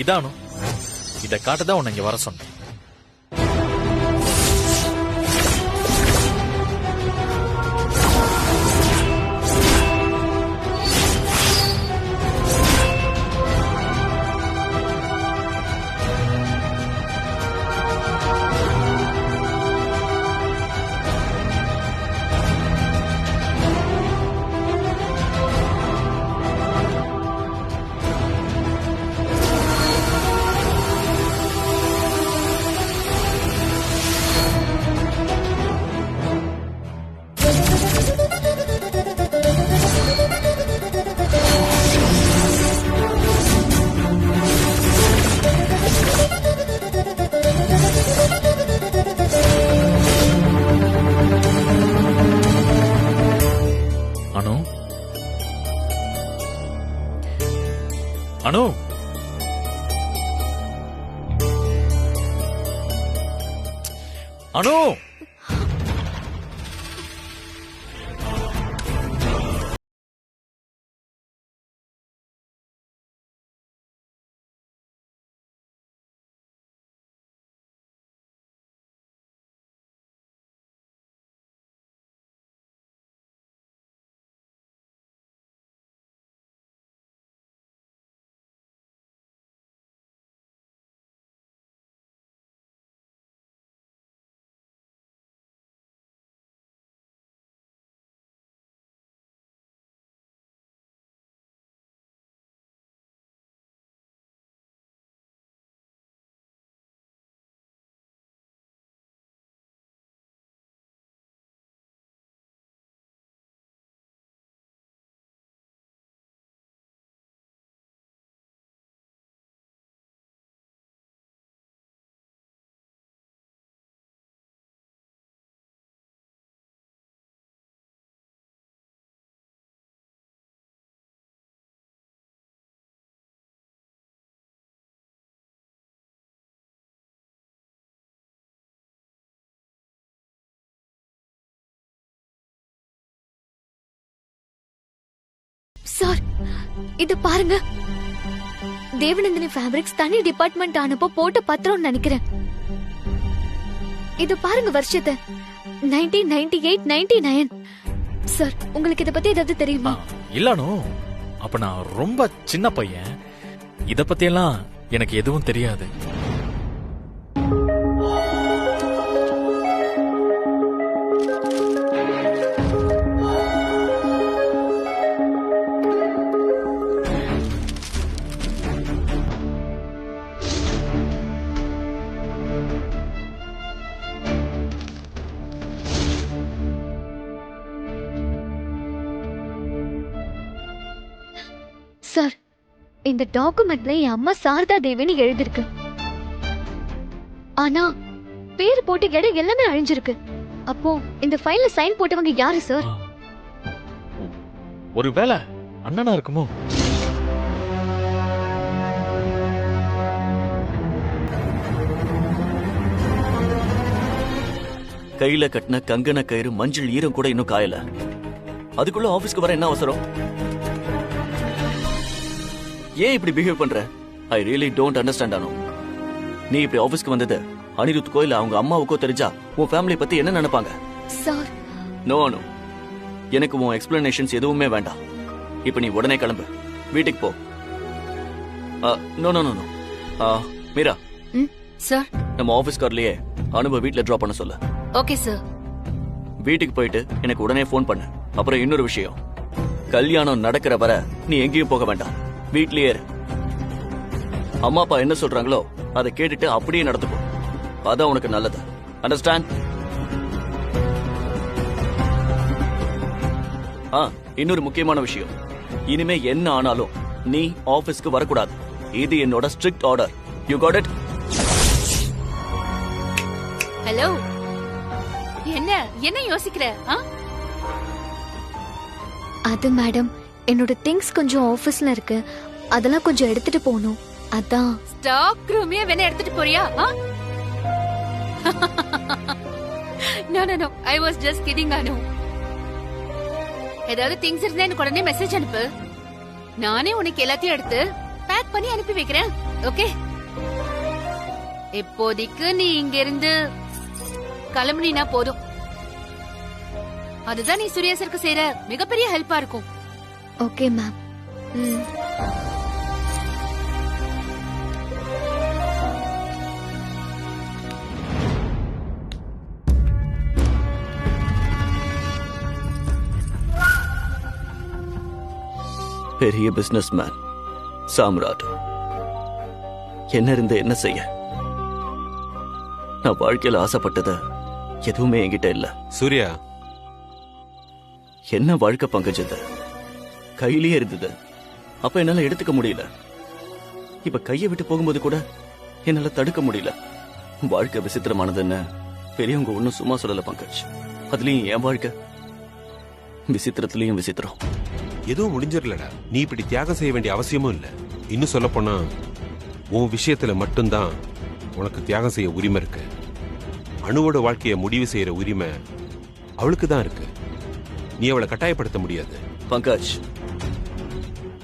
இதானு இத காட்டதான் உன்னை இங்க வர சொன்னேன். அனு, அனு, சார் இது பாருங்க, தேவநந்தினி ஃபேப்ரிக்ஸ் தனி டிபார்ட்மெண்ட் ஆனப்போ போட்டு பத்திரம் நினைக்கிறேன். இது பாருங்க வருஷத்தை 1998, 99. சார் உங்களுக்கு இத பத்தி ஏதாவது தெரியுமா? இல்லனோ, அப்ப நான் ரொம்ப சின்ன பையன். இத பத்தி எல்லாம் எனக்கு எதுவும் தெரியாது. சார் இந்த டாக்குமெண்ட்ல என் அம்மா சாரதா தேவின்னு எழுதிருக்கு. ஆனா பேர் போட்டு இடம் எல்லாமே அழிஞ்சிருக்கு. அப்போ இந்த ஃபைல்ல சைன் போட்டவங்க யாரு சார்? ஒருவேளை அண்ணனா இருக்குமோ? கையில கட்டின கங்கண கயிறு மஞ்சள் ஈரம் கூட இன்னும் காயல. அதுக்குள்ள ஆபீஸ்க்கு வர என்ன அவசரம்? ஏன் இப்படி பிஹேவ் பண்ற? I really don't understand. Anu, நீ இப்படி ஆபீஸ்க்கு வந்தது அனிருத்துக்கோ இல்ல அவங்க அம்மாவுக்கோ தெரிஞ்சா உன் ஃபேமிலி பத்தி என்ன நினைப்பாங்க? சார் நோ அனு, எனக்கு உன் எக்ஸ்பிளனேஷன்ஸ் எதுவுமே வேண்டாம். இப்ப நீ உடனே கிளம்பு, வீட்டுக்கு போ. No no no no. Meera sir, நம்ம ஆபீஸ் கார்லயே அனுபவ வீட்ல டிராப் பண்ண சொல்லு. Okay sir. வீட்டுக்கு போயிட்டு எனக்கு உடனே போன் பண்ணு. அப்புறம் இன்னொரு விஷயம், கல்யாணம் நடக்கிற வர நீ எங்கேயும் போக வேண்டாம், வீட்லயே இரு. அம்மா அப்பா என்ன சொல்றாங்களோ அதை கேட்டுட்டு அப்படியே நடந்துக்கோ. அதான் உனக்கு நல்லது. அண்டர்ஸ்டாண்ட்? இன்னொரு முக்கியமான விஷயம், இனிமே என்ன ஆனாலும் நீ ஆபீஸ்க்கு வரக்கூடாது. இது என்னோட strict order. You got it? Hello, என்ன என்ன யோசிக்கிற? அது மேடம், என்னோட திங்ஸ் கொஞ்சம் ஆபீஸ்ல இருக்கு, அதெல்லாம் கொஞ்சம் எடுத்துட்டு போகணும். அதான். ஸ்டாக் ரூமே வேணா எடுத்துட்டு போறியா? No no no, I was just kidding. Anu, ஏதாவது திங்ஸ் இருந்தா எனக்கு உடனே மெசேஜ் அனுப்பு. நானே உனக்கு எல்லாத்தையும் எடுத்து பேக் பேக் பண்ணி அனுப்பி வைக்கிறேன். ஓகே, இப்போதைக்கு நீ இங்க இருந்து கிளம்புனா போதும். அதுதான் நீ சூர்யா சருக்கு செய்யற மிகப்பெரிய ஹெல்ப்பா இருக்கும். Okay ma'am. ம். பெரிய பிசினஸ் மேன் சாம்ராட் என்ன இருந்து என்ன செய்ய? நான் வாழ்க்கையில ஆசைப்பட்டது எதுவுமே என்கிட்ட இல்ல. சூர்யா, என்ன வாழ்க்கை பங்கஜது கையிலேயே இருந்தது, அப்ப என்னால எடுத்துக்க முடியல. இப்ப கையை விட்டு போகும்போது கூட என்னால தடுக்க முடியல. வாழ்க்கை விசித்திரமானதுன்னு பெரியவங்க ஒன்னும் சும்மா சொல்லல பங்கஜ். அதுலயும் என் வாழ்க்கை விசித்திரத்திலயும் விசித்திரம். எதுவும் முடிஞ்சிடலடா. நீ இப்படி தியாகம் செய்ய வேண்டிய அவசியமும் இல்ல. இன்னும் சொல்ல போனா உன் விஷயத்துல மட்டும்தான் உனக்கு தியாகம் செய்ய உரிமை இருக்கு. அணுவோட வாழ்க்கையை முடிவு செய்யற உரிமை அவளுக்கு தான் இருக்கு. நீ அவளை கட்டாயப்படுத்த முடியாது. பங்கஜ்,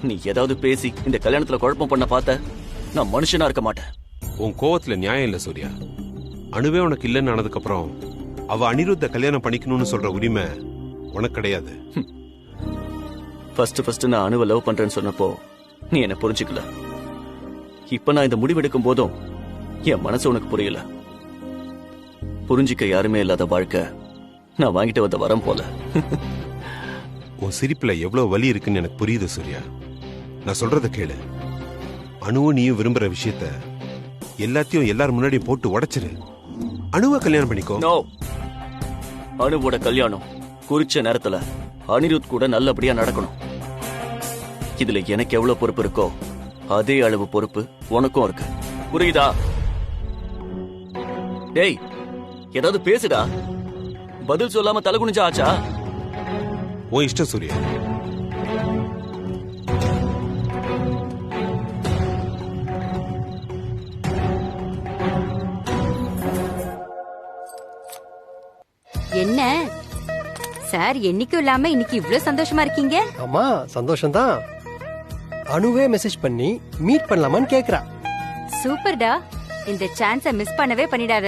நீ ஏதாவது பேசி இந்த கல்யாணத்துல குழப்பம் பண்ண பார்த்த நான் மனுஷனா இருக்க மாட்டேன். உன் கோவத்துல நியாயம் இல்ல சூர்யா. அணுவே உனக்கு இல்லைன்னு ஆனதுக்கு அப்புறம் அவ அனிருத்த கல்யாணம் பண்ணிக்கணும்னு சொல்ற உரிமை உனக்கு கிடையாது. ஃபர்ஸ்ட் நான் அணுவை லவ் பண்றேன்னு சொன்னப்போ நீ என்ன புரிஞ்சுக்கல. இப்ப நான் இந்த முடிவெடுக்கும் போதும் என் மனசு உனக்கு புரியல. புரிஞ்சிக்க யாருமே இல்லாத வாழ்க்கை நான் வாங்கிட்டு வந்த வரம் போல. உன் சிரிப்புல எவ்வளவு வலி இருக்குன்னு எனக்கு புரியுது சூர்யா. நான் சொல்றத கேளு. அணுவும் நீயும் விரும்புற விஷயத்த எல்லாத்தையும் எல்லாரும் முன்னாடி போட்டு உடைச்சிரு. அணுவை கல்யாணம் பண்ணிக்கோ. நோ, அணுவோட கல்யாணம் குறிச்ச நேரத்துல அனிருத் கூட நல்லபடியா நடக்கணும். இதுல எனக்கு எவ்வளவு பொறுப்பு இருக்கோ அதே அளவு பொறுப்பு உனக்கும் இருக்கு. புரியுதா? டேய், ஏதாவது பேசுடா. பதில் சொல்லாம தலை குனிஞ்சா ஆச்சா? உன் இஷ்டம் சூர்யா. என்ன சார், என்னைக்கும் இல்லாம இன்னைக்கு இவ்ளோ சந்தோஷமா இருக்கீங்க? ஆமா, சந்தோஷம்தான். அணுவே மெசேஜ் பண்ணி மீட் பண்ணலாமான்னு கேக்குறா. சூப்பர்டா. இந்த சான்ஸ மிஸ் பண்ணவே பண்ணிடாத.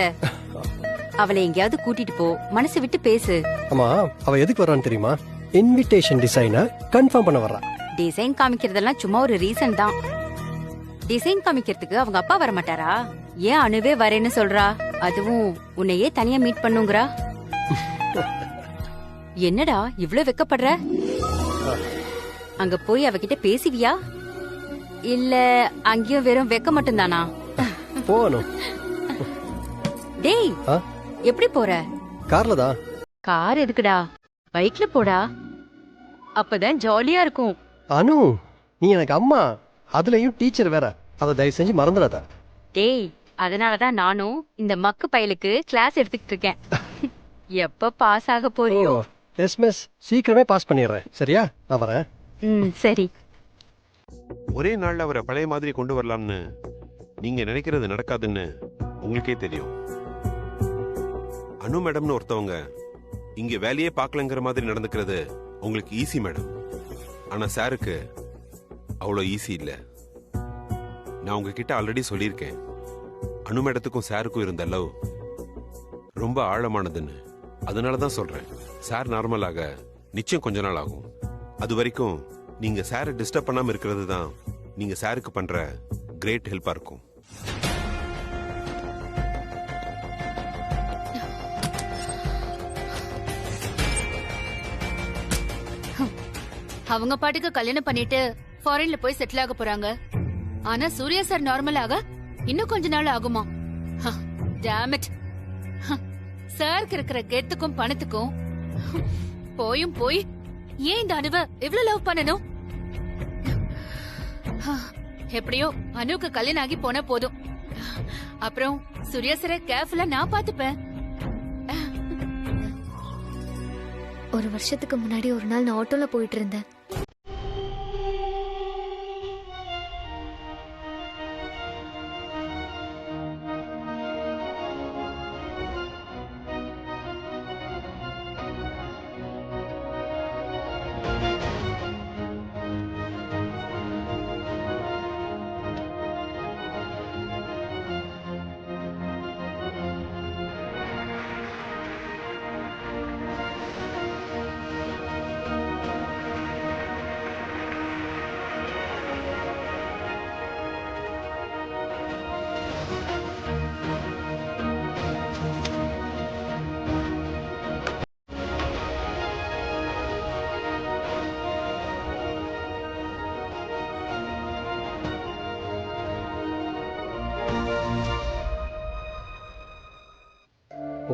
அவளை எங்கேயாவது கூட்டிட்டு போ, மனசு விட்டு பேசு. ஆமா, அவ எதுக்கு வர்றான்னு தெரியுமா? இன்விடேஷன் டிசைனை கன்ஃபார்ம் பண்ண வர்றா. டிசைன் காமிக்கிறதெல்லாம் சும்மா ஒரு ரீசன் தான். டிசைன் காமிக்கிறதுக்கு அவங்க அப்பா வர மாட்டாரா? ஏன் அணுவே வரேன்னு சொல்றா? அதுவும் உன்னையே தனியா மீட் பண்ணுங்கறா. என்னடா இவ்ளோ வெக்கப்படுற? அங்க போய் அவகிட்ட பேசுவியா? இல்ல அங்கேயும் வெறும் வெக்க மட்டும்தானா? போகணும். டேய், ஆ? எப்படி போற? கார்ல தான். கார் எதுக்குடா? பைக்ல போடா, அப்பதான் ஜாலியா இருக்கும். அனு, நீ எனக்கு அம்மா, அதுலயும் டீச்சர் வேற. அதை தயவு செஞ்சு மறந்துடாத. டேய், அதனாலதான் நானும் இந்த மக்கு பயலுக்கு கிளாஸ் எடுத்துக்கிட்டு இருக்கேன். எப்ப பாஸ் ஆக போறியோ? எஸ் மிஸ், சீக்கிரமே பாஸ் பண்ணிடுறேன். சரியா? நான் வரேன். சரி. ஒரே நாள்ல அவரை பழைய மாதிரி கொண்டு வரலாம்னு நீங்க நினைக்கிறது நடக்காதுன்னு உங்களுக்கே தெரியும். அனு மேடம்னு ஒருத்தவங்க இங்க வேலையே பார்க்கலங்கிற மாதிரி நடந்துக்கிறது உங்களுக்கு ஈஸி மேடம். ஆனா சாருக்கு அவ்வளோ ஈஸி இல்ல. நான் உங்ககிட்ட ஆல்ரெடி சொல்லியிருக்கேன், அனு மேடத்துக்கும் சாருக்கும் இருந்த லவ் ரொம்ப ஆழமானதுன்னு. அதனாலதான் சொல்றேன், சார் நார்மலாக நிச்சயம் கொஞ்ச நாள் ஆகும். அது வரைக்கும் நீங்க சாரை டிஸ்டர்ப் பண்ணாம இருக்கிறது தான் நீங்க சாருக்கு பண்ற கிரேட் ஹெல்ப்பா இருக்கும். அவங்க பாட்டுக்கு கல்யாணம் பண்ணிட்டு ஃபாரின்ல போய் செட்டில் ஆக போறாங்க. ஆனா சூர்யா சார் நார்மலாக இன்னும் கொஞ்ச நாள் ஆகுமா? Dam it. சாருக்கு இருக்கிற கெத்துக்கும் பணத்துக்கும் போயும் போய் ஏன் இந்த அணுவை இவ்வளவு லவ் பண்ணணும்? எப்படியோ அணுவுக்கு கல்யாணம் ஆகி போனா போதும். அப்புறம் சூர்யா சாரை கேர்ஃபுல்லா நான் பாத்துப்பேன். ஒரு வருஷத்துக்கு முன்னாடி ஒரு நாள் நான் ஆட்டோல போயிட்டு இருந்தேன்.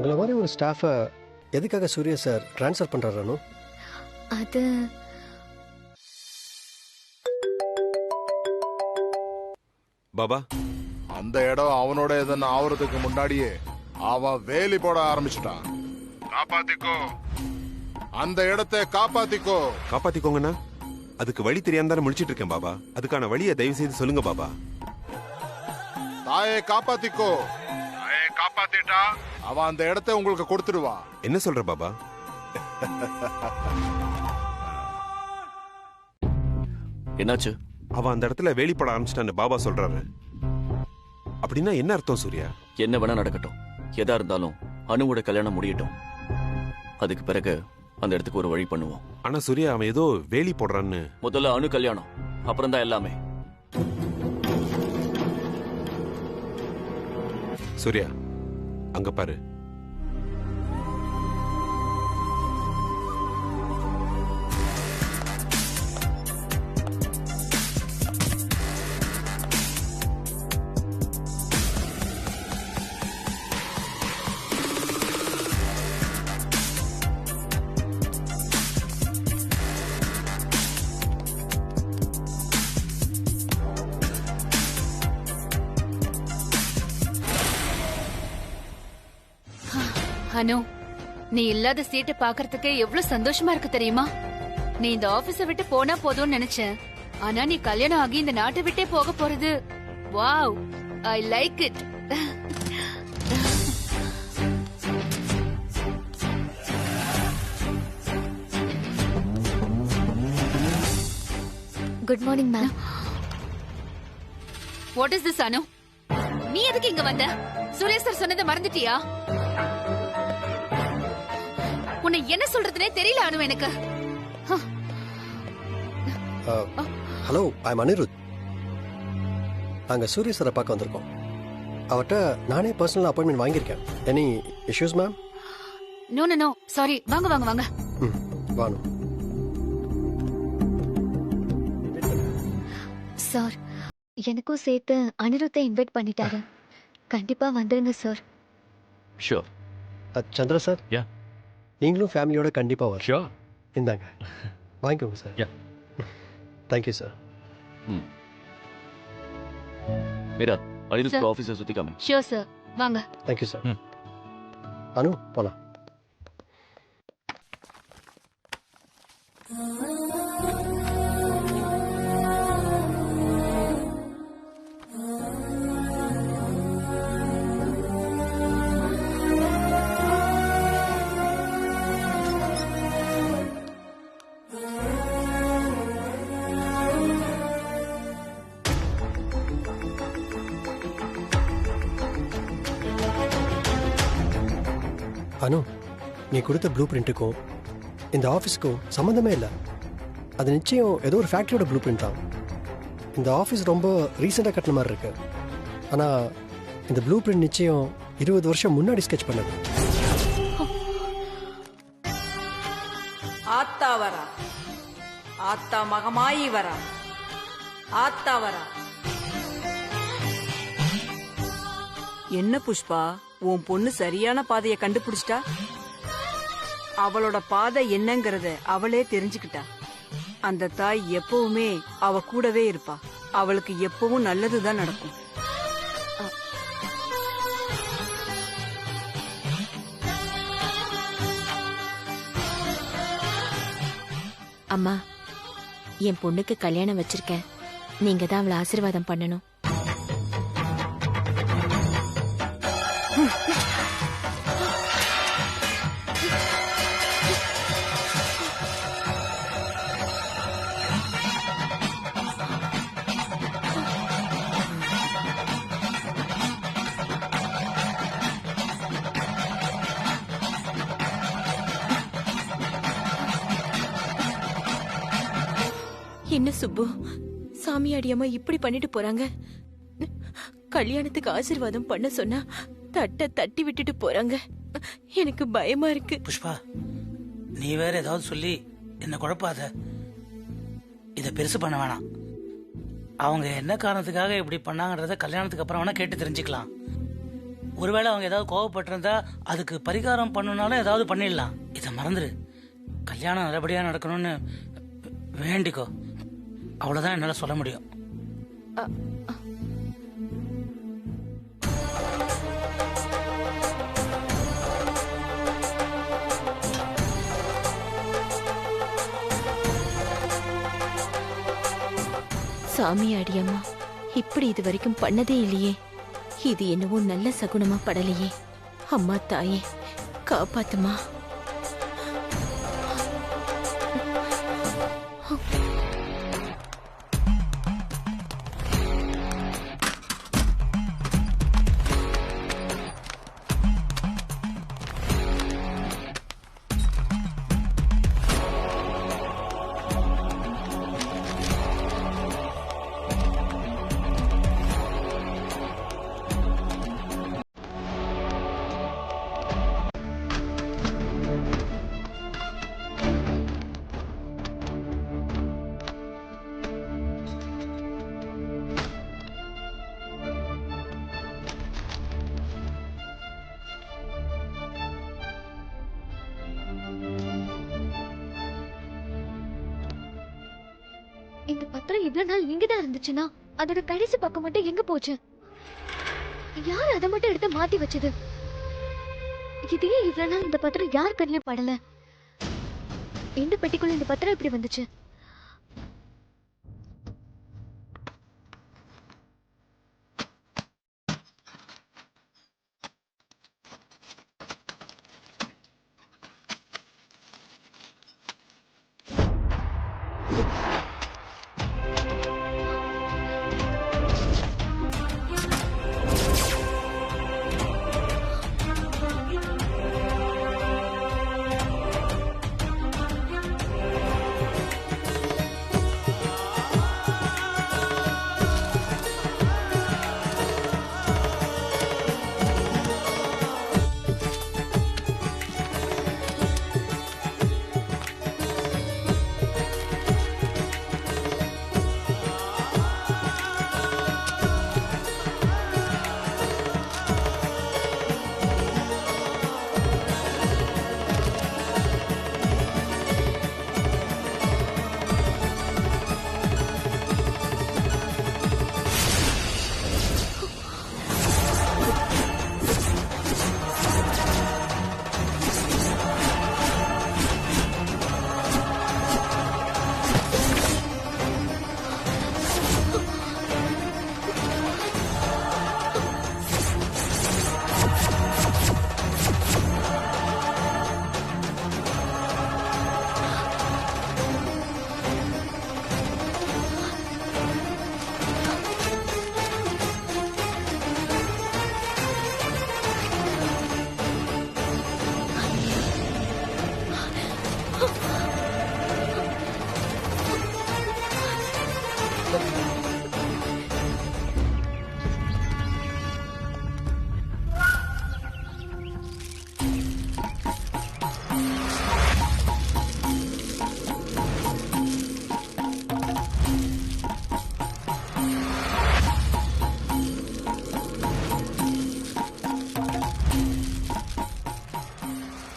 உங்களை மாதிரி ஒரு ஸ்டாஃபை எதுக்காக சூர்யா சார் ட்ரான்ஸ்ஃபர் பண்ணுறாரு அனு? அது பாபா அந்த இடம் அவனோட எதனா ஆவறதுக்கு முன்னாடியே அவன் வேலி போட ஆரம்பிச்சுட்டான். காப்பாத்திக்கோ, அந்த இடத்தை காப்பாத்திக்கோ. காப்பாத்திக்கோங்கண்ணா. அதுக்கு வழி தெரியாம தானே முழிச்சிட்டு இருக்கேன் பாபா. அதுக்கான வழியை தயவு செய்து சொல்லுங்க பாபா. தாயை காப்பாத்திக்கோ. தாயை காப்பாத்திட்டா அவன் அந்த இடத்தை உங்களுக்கு கொடுத்துடுவான். என்ன சொல்ற பாபா? என்னாச்சு? அவன் அந்த இடத்துல வேலி போட ஆரம்பிச்சிட்டான்னு பாபா சொல்றாரு. அப்படின்னா என்ன அர்த்தம் சூர்யா? என்ன வேணா நடக்கட்டும், எதா இருந்தாலும் அனுவோட கல்யாணம் முடியட்டும். அதுக்கு பிறகு அந்த இடத்துக்கு ஒரு வழி பண்ணுவோம். ஆனா சூர்யா, அவன் ஏதோ வேலி போடுறான்னு. முதல்ல அனு கல்யாணம், அப்புறம் தான் எல்லாமே. சூர்யா, அங்க பாரு. அனு, நீ இல்லாத சீட்டை பாக்குறதுக்கு எவ்வளவு சந்தோஷமா இருக்கு தெரியுமா? நீ இந்த ஆபீஸ விட்டு போனா போதும்னு நினைச்சேன். ஆனா நீ கல்யாணம் ஆகி இந்த நாட்டை விட்டே போக போறது. Wow, I like it. Good morning ma'am. What is this Anu? நீ எதுக்கு இங்க வந்த? சூர்யா சார் சொன்னதை மறந்துட்டியா? உன்னை என்ன சொல்றதுனே தெரியல அனு எனக்கு. Hello, I am Anirudh. நாங்கள் சூர்யா சாரை பார்க்க வந்திருக்கோம். அவர்கிட்ட நானே பர்சனல் அப்பாயின்மெண்ட் வாங்கியிருக்கேன். Any issues ma'am? No no no, sorry. வாங்க வாங்க வாங்க. வானு சார், எனக்கும் சேர்த்து அனிருத்தை இன்வைட் பண்ணிட்டாரு. கண்டிப்பா வந்துருங்க sir. Sure. Chandra sir, Yeah. நீங்களும் ஃபேமிலியோட கண்டிப்பாக வரும். ஷியோர். இந்தாங்க, வாங்கிக்கோங்க sir. Yeah. Thank you sir. Meera, Sir. Anirudh ஆபீஸை சுத்தி காமி. ஷியோர் சார், வாங்க. Thank you sir. அனு, போலாம். அனு, நீ கொடுத்த ப்ளூ பிரிண்ட்டுக்கும் இந்த ஆஃபீஸுக்கும் சம்மந்தமே இல்லை. அது நிச்சயம் ஏதோ ஒரு ஃபேக்ட்ரியோட ப்ளூ பிரிண்ட் தான். இந்த ஆஃபீஸ் ரொம்ப ரீசெண்டாக கட்டின மாதிரி இருக்கு. ஆனால் இந்த ப்ளூ பிரிண்ட் நிச்சயம் 20 வருஷம் முன்னாடி ஸ்கெட்ச் பண்ணது. ஆத்தா வரா, ஆத்தா மகமாயி வரா, ஆத்தா வரா. என்ன புஷ்பா, உன் பொண்ணு சரியான பாதைய கண்டுபிடிச்சிட்டா. அவளோட பாதை என்னங்கறத அவளே தெரிஞ்சுக்கிட்டா. அந்த தாய் எப்பவுமே அவ கூடவே இருப்பா. அவளுக்கு எப்பவும் நல்லதுதான் நடக்கும். அம்மா, என் பொண்ணுக்கு கல்யாணம் வச்சிருக்கேன். நீங்க தான் அவளை ஆசீர்வாதம் பண்ணணும். என்ன சுப்பு, சாமியாடி அம்மா இப்படி பண்ணிட்டு போறாங்க. கல்யாணத்துக்கு ஆசீர்வாதம் பண்ண சொன்னா தட்டை தட்டி விட்டுட்டு போறாங்க. எனக்கு பயமா இருக்கு. புஷ்பா, நீ வேற ஏதாவது சொல்லி என்ன குழப்பாத. இத பெருசு பண்ண வேணாம். அவங்க என்ன காரணத்துக்காக இப்படி பண்ணாங்கறத கல்யாணத்துக்கு அப்புறம் வேணா கேட்டு தெரிஞ்சுக்கலாம். ஒருவேளை அவங்க ஏதாவது கோவப்பட்டிருந்தா அதுக்கு பரிகாரம் பண்ணணும்னாலும் ஏதாவது பண்ணிடலாம். இதை மறந்துரு. கல்யாணம் நல்லபடியா நடக்கணும்னு வேண்டிக்கோ. அவ்வளவுதான் என்னால சொல்ல முடியும். சாமி அடியம்மா இப்படி இது வரைக்கும் பண்ணதே இல்லையே. இது என்னவோ நல்ல சகுனமா படலையே. அம்மா தாயே காப்பாத்துமா. இந்த பத்திரம் இவ்வளவு நாள் இங்கதான் இருந்துச்சுன்னா அதோட கடைசி பக்கம் மட்டும் எங்க போச்சு? யார் அதை மட்டும் எடுத்து மாத்தி வச்சது? இதையே இவ்வளவு நாள் இந்த பத்திரம் யார் கண்ணிலும் படல? இந்த பெட்டிக்குள்ள இந்த பத்திரம் எப்படி வந்துச்சு?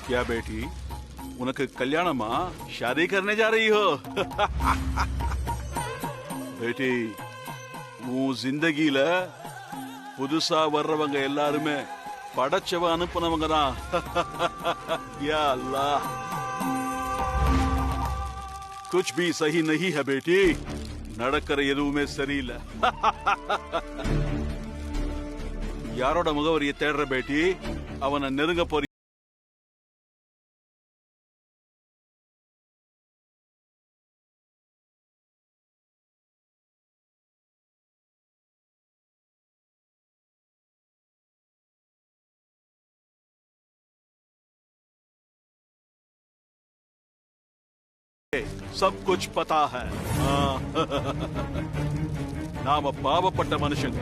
क्या बेटी उनके कल्याणमा शादी करने जा रही हो? बेटी உன் ஜிந்தகில புதுசா வர்றவங்க எல்லாருமே படைச்சவ அனுப்புனவங்க தான். யா அல்லாஹ் कुछ भी सही नहीं है बेटी. நடக்கிற எதுவுமே சரியில்லை. யாரோட முகவரியை தேடுற பேட்டி? அவனை நெருங்க போறீ? सब कुछ पता है. நாம பாவப்பட்ட மனுஷங்க,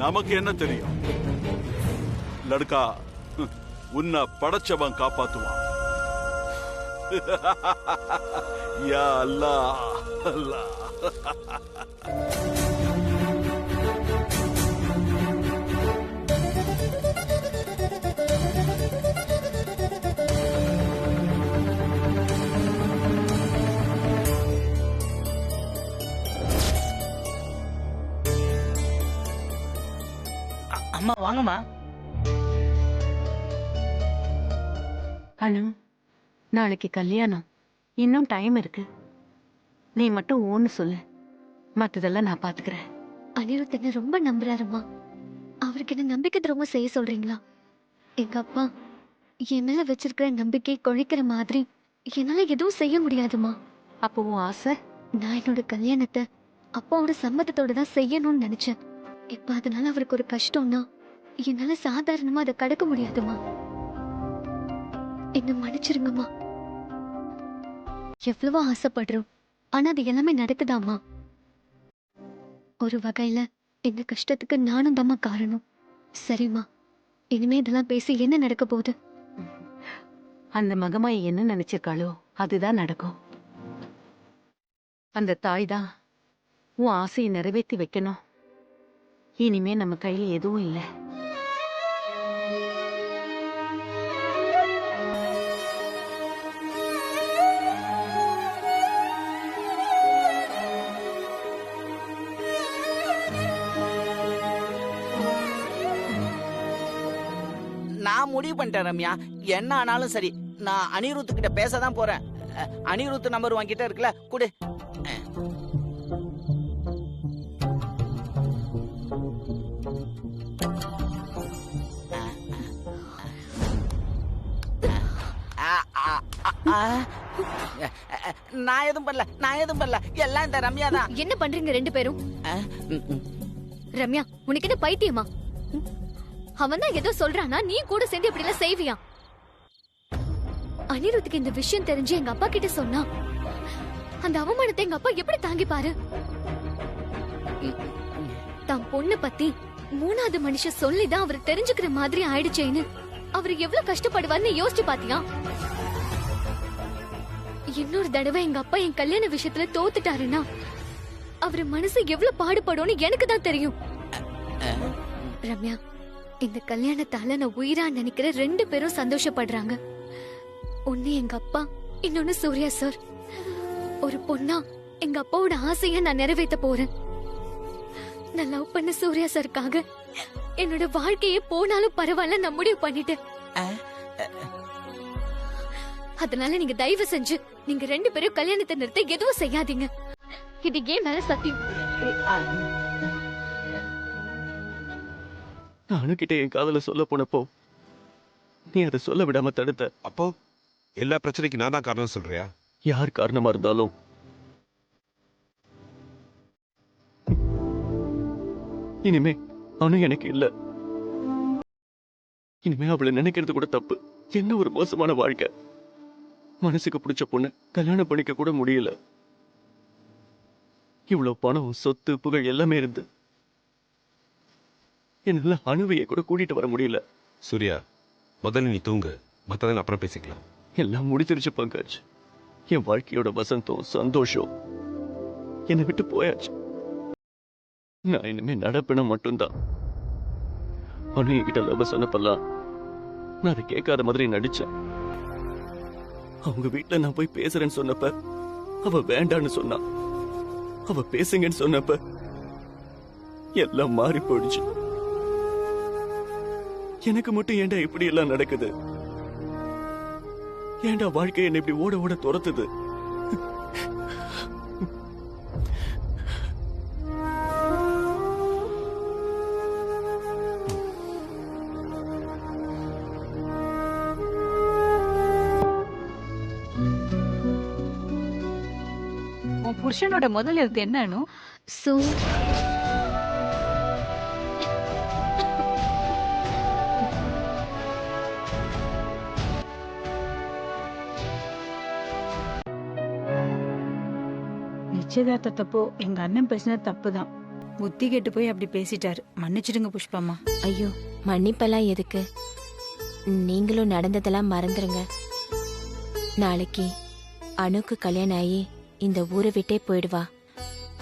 நமக்கு என்ன தெரியும்? லடுக்கா உன்னை படைச்சவன் காப்பாத்துவான். யா அல்லாஹ் அல்லாஹ். அம்மா வாங்கம்மா. அனு, நாளைக்கு கல்யாணம், இன்னும் டைம் இருக்கு. நீ மட்டும் ஓன்னு சொல்லு, மத்ததெல்லாம் நான் பாத்துக்கிறேன். அனிருத் என்ன ரொம்ப நம்புறாருமா. அவருக்கு என்ன நம்பிக்கை துரோகம் செய்ய சொல்றீங்களா? எங்க அப்பா என் மேல வச்சிருக்கிற நம்பிக்கை கொழிக்கிற மாதிரி என்னால எதுவும் செய்ய முடியாதுமா. அப்போ உன் ஆசை? நான் என்னோட கல்யாணத்தை அப்பாவோட சம்மதத்தோட தான் செய்யணும்னு நினைச்சேன். இப்ப அதனால அவருக்கு ஒரு கஷ்டம்னா என்னால சாதாரணமா அதை கடக்க முடியாதுமா. என்ன மன்னிச்சிருங்கம்மா. எவ்வளவோ ஆசைப்படுறோம், ஆனா அது எல்லாமே நடக்குதாமா? ஒரு வகையில இந்த கஷ்டத்துக்கு நானும் தாம்மா காரணம். சரிம்மா, இனிமே இதெல்லாம் பேசி என்ன நடக்க போகுது? அந்த மகமாயி என்ன நினைச்சிருக்காளோ அதுதான் நடக்கும். அந்த தாய் தான் உன் ஆசையை நிறைவேற்றி வைக்கணும். இனிமே நம்ம கையில எதுவும் இல்லை. நான் முடிவு பண்ணிட்டேன் ரம்யா. என்ன ஆனாலும் சரி, நான் அனிருத் கிட்ட பேசதான் போறேன். அனிருத் நம்பர் உன்கிட்ட இருக்குல்ல, குடு. நான் எதுவும் பண்ணல, எல்லாம் இந்த ரம்யா தான். என்ன பண்றீங்க ரெண்டு பேரும்? ரம்யா, உனக்கு என்ன பைத்தியமா? அவன் தான் ஏதோ சொல்றானா, நீ கூட சேர்ந்து இப்படி எல்லாம் செய்வியா? அனிருத்துக்கு இந்த விஷயம் தெரிஞ்சு எங்க அப்பா கிட்ட சொன்னா அந்த அவமானத்தை எங்க அப்பா எப்படி தாங்கிப்பாரு? தான் பொண்ணு பத்தி மூணாவது மனுஷன் சொல்லிதான் அவர் தெரிஞ்சுக்கிற மாதிரி ஆயிடுச்சேன்னு அவர் எவ்வளவு கஷ்டப்படுவார்னு யோசிச்சு பாத்தியா? இன்னொரு தடவை எங்க அப்பா என் கல்யாண விஷயத்துல தோத்துட்டாருன்னா அவர் மனசு எவ்வளவு பாடுபடும்னு எனக்கு தான் தெரியும். ரம்யா, இந்த கல்யாணத்தால நான் உயிரா நினைக்கிற ரெண்டு பேரும் சந்தோஷப்படுறாங்க. ஒன்னு எங்க அப்பா, இன்னொன்னு சூர்யா சார். ஒரு பொண்ணா எங்க அப்பாவோட ஆசைய நான் நிறைவேற்ற போறேன். நான் லவ் பண்ண சூர்யா சாருக்காக என்னோட வாழ்க்கையே போனாலும் பரவாயில்ல நான் முடிவு பண்ணிட்டேன். அதனால நீங்க தயவு செஞ்சு நீங்க ரெண்டு பேரும் கல்யாணத்தை நிறுத்த எதுவும் செய்யாதீங்க. இது ஏன் மேல சத்தியம். நானும் கிட்ட என் காதல சொல்ல போனப்போ நீ அதை சொல்ல விடாம தடுத்த. அப்போ எல்லா பிரச்சனைக்கு நான் தான் காரணம் சொல்றியா? யார் காரணமா இருந்தாலும் இனிமே அவனும் எனக்கு இல்ல. இனிமே அவளை நினைக்கிறது கூட தப்பு. என்ன ஒரு மோசமான வாழ்க்கை. மனசுக்கு பிடிச்ச பொண்ணு கல்யாணம் பண்ணிக்க கூட முடியல. இவ்வளவு பணம், சொத்து, புகழ் எல்லாமே இருந்து என்னால அணுவையை கூட கூட்டிட்டு வர முடியல. சூர்யா, முதல்ல நீ தூங்கு, மத்ததை அப்புறம் பேசிக்கலாம். எல்லாம் முடிச்சிருச்சு பங்கஜ். என் வாழ்க்கையோட வசந்தம், சந்தோஷம் என்னை விட்டு போயாச்சு. நான் இனிமே நடப்பின மட்டும்தான். அனு என்கிட்ட லவ் சொன்னப்பெல்லாம் நான் அதை கேட்காத மாதிரி நடிச்சேன். அவங்க வீட்டுல நான் போய் பேசுறேன்னு சொன்னப்ப அவ வேண்டான்னு சொன்னா. அவ பேசுங்கன்னு சொன்னப்ப எல்லாம் மாறி போயிடுச்சு. எனக்கு மட்டும் ஏண்டா இப்படி எல்லாம் நடக்குது? ஏண்டா வாழ்க்கை என்ன இப்படி ஓட ஓட துரத்துது? உன் புருஷனோட முதல் எழுத்து என்னன்னு? சோ நிச்சயதார்த்தத்தப்போ எங்க அண்ணன் பேசினது தப்புதான். புத்தி கெட்டு போய் அப்படி பேசிட்டாரு. மன்னிச்சிடுங்க புஷ்பாமா. ஐயோ, மன்னிப்பெல்லாம் எதுக்கு? நீங்களும் நடந்ததெல்லாம் மறந்துருங்க. நாளைக்கு அணுக்கு கல்யாணம் ஆகி இந்த ஊரை விட்டே போயிடுவா.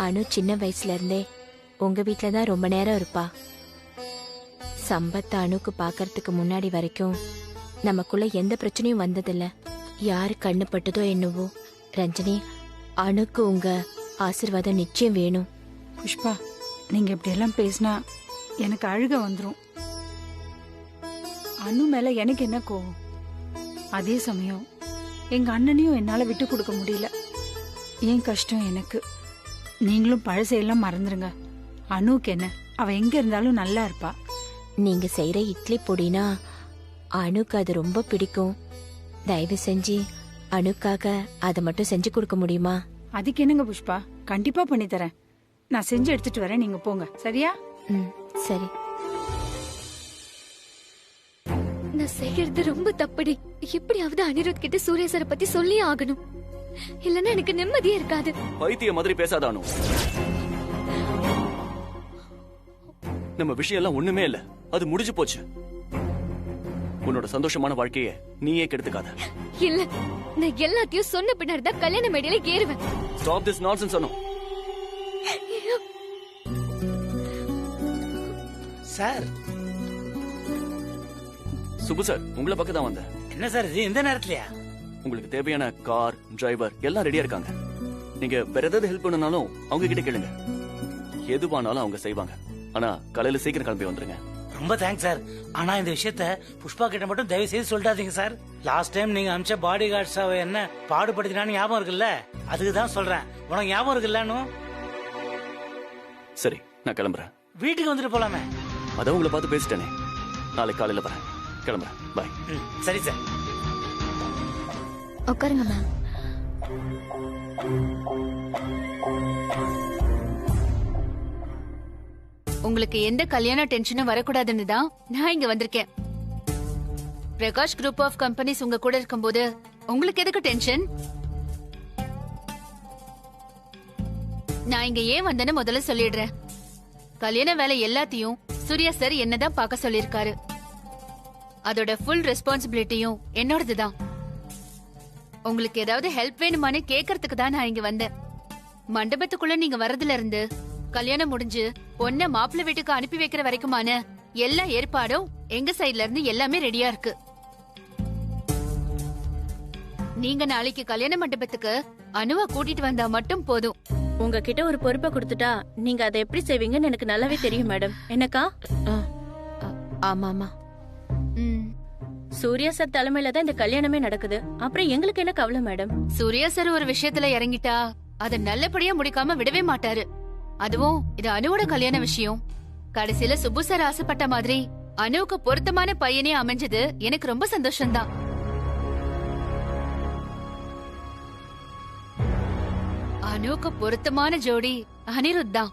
அணு சின்ன வயசுல இருந்தே உங்க வீட்டுல தான் ரொம்ப நேரம் இருப்பா. சம்பத்த அணுக்கு பாக்கறதுக்கு முன்னாடி வரைக்கும் நமக்குள்ள எந்த பிரச்சனையும் வந்ததில்ல. யாரு கண்ணு பட்டதோ என்னவோ. ரஞ்சனி, அணுக்கு உங்க ஆசீர்வாதம் நிச்சயம் வேணும். புஷ்பா, நீங்க இப்படி எல்லாம் பேசினா எனக்கு அழுக வந்துரும். அனு மேல எனக்கு என்ன கோவம்? அதே சமயம் எங்க அண்ணனையும் என்னால விட்டு கொடுக்க முடியல. ஏன் கஷ்டம் எனக்கு. நீங்களும் பழசையெல்லாம் மறந்துருங்க. அனுக்கு என்ன, அவ எங்க இருந்தாலும் நல்லா இருப்பா. நீங்க செய்யற இட்லி பொடினா அனுக்கு அது ரொம்ப பிடிக்கும். தயவு செஞ்சு அனுக்காக அதை மட்டும் செஞ்சு கொடுக்க முடியுமா? அதுக்கு என்னங்க புஷ்பா, கண்டிப்பா பண்ணி தரேன். நான் செஞ்சு எடுத்துட்டு வரேன், நீங்க போங்க. சரியா? சரி. நான் செய்யறது ரொம்ப தப்புடி. எப்படியாவது அனிருத் கிட்ட சூர்யா சாரை பத்தி சொல்லி ஆகணும். இல்லன்னா எனக்கு நிம்மதியே இருக்காது. பைத்திய மாதிரி பேசாத அனு. நம்ம விஷயம் எல்லாம் ஒண்ணுமே இல்ல, அது முடிஞ்சு போச்சு. உன்னோட சந்தோஷமான வாழ்க்கையை நீயே கெடுத்துக்காத. இல்ல, நான் எல்லாத்தையும் சொன்ன பின்னாடி தான் கல்யாண மேடையில ஏறுவேன். Stop this nonsense Anu. Sir. Subbu sir, உங்களை பக்கம் தான் வந்தேன். என்ன சார் இது இந்த நேரத்துலயா? உங்களுக்கு தேவையான கார், டிரைவர் எல்லாம் ரெடியா இருக்காங்க. நீங்க வேற ஏதாவது ஹெல்ப் பண்ணனாலும் அவங்க கிட்ட கேளுங்க. எதுவானாலும் அவங்க செய்வாங்க. ஆனா காலையில சீக்கிரம் கிளம்பி வந்துருங்க. ரொம்ப தேங்க்ஸ் சார். ஆனா இந்த விஷயத்த புஷ்பா கிட்ட மட்டும் தயவு செய்து சொல்லிட்டாதீங்க சார். லாஸ்ட் டைம் நீங்க அமிச்ச பாடி கார்ட்ஸ் என்ன பாடுபடுத்தினான்னு ஞாபகம் இருக்குல்ல? அதுக்கு தான் சொல்றேன். உனக்கு ஞாபகம் இருக்குல்லன்னு? சரி, நான் கிளம்புறேன். வீட்டுக்கு வந்துட்டு போலாமே. அதான் உங்களை பார்த்து பேசிட்டேனே. நாளைக்கு காலையில வரேன். கிளம்புறேன். பாய். சரி சார். உட்காருங்க மேம். உங்களுக்கு எந்த கல்யாண டென்ஷனும் வரக்கூடாதுன்னு தான் நான் இங்க வந்திருக்கேன். பிரகாஷ் குரூப் ஆஃப் கம்பெனிஸ் உங்க கூட இருக்கும்போது உங்களுக்கு எதுக்கு டென்ஷன்? நான் இங்க ஏன் வந்தேன்னு முதல்ல சொல்லிடுறேன். கல்யாண வேலை எல்லாத்தையும் சூர்யா சார் என்னதான் பார்க்க சொல்லிருக்காரு. அதோட ஃபுல் ரெஸ்பான்சிபிலிட்டியும் என்னோடதுதான். உங்களுக்கு ஏதாவது ஹெல்ப் வேணுமான்னு கேக்குறதுக்கு தான் நான் இங்க வந்தேன். மண்டபத்துக்குள்ள நீங்க வரதுல இருந்து கல்யாணம் முடிஞ்சு பொண்ண மாப்பிள்ளை வீட்டுக்கு அனுப்பி வைக்கிற வரைக்குமான எல்லா ஏற்பாடும் எங்க சைட்ல இருந்து எல்லாமே ரெடியா இருக்கு. நீங்க நாளைக்கு கல்யாண மண்டபத்துக்கு அனுவா கூட்டிட்டு வந்தா மட்டும் போதும். உங்ககிட்ட ஒரு பொறுப்பை கொடுத்துட்டா நீங்க அதை எப்படி செய்வீங்கன்னு எனக்கு நல்லாவே தெரியும் மேடம். என்னக்கா? ஆமாமா. சூர்யா சார் தலைமையில தான் இந்த கல்யாணமே நடக்குது. அப்புறம் எங்களுக்கு என்ன கவலை மேடம்? சூர்யா சார் ஒரு விஷயத்துல இறங்கிட்டா அத நல்லபடியா முடிக்காம விடவே மாட்டாரு. அதுவும் இது அனுவோட கல்யாண விஷயம். கடைசியில சுப்பு சார் ஆசைப்பட்ட மாதிரி அனுவுக்கு பொருத்தமான பையனே அமைஞ்சது எனக்கு ரொம்ப சந்தோஷம்தான். அனுவுக்கு பொருத்தமான ஜோடி அனிருத் தான்.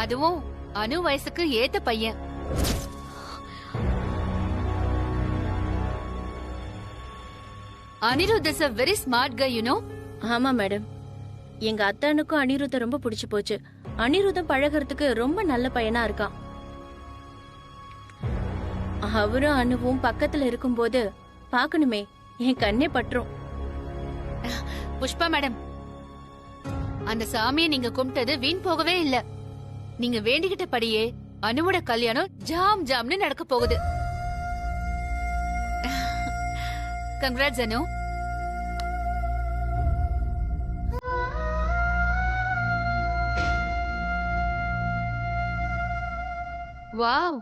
அதுவும் அனு வயசுக்கு ஏத்த பையன். Anirudh is a very smart guy, you know. ஆமா மேடம். எங்க அத்தானுக்கும் அனிருத்த ரொம்ப பிடிச்சு போச்சு. அனிருத்தம் பழகிறதுக்கு ரொம்ப நல்ல பையனா இருக்கான். அவரும் அனுவும் பக்கத்துல இருக்கும்போது பாக்கணுமே, என் கண்ணே பற்றும். புஷ்பா மேடம், அந்த சாமியை நீங்க கும்பிட்டது வீண் போகவே இல்ல. நீங்க வேண்டிக்கிட்ட படியே அனுவோட கல்யாணம் ஜாம் ஜாம்னு நடக்க போகுது. கங்க்ராட்ஸ் அனு. வாவ்,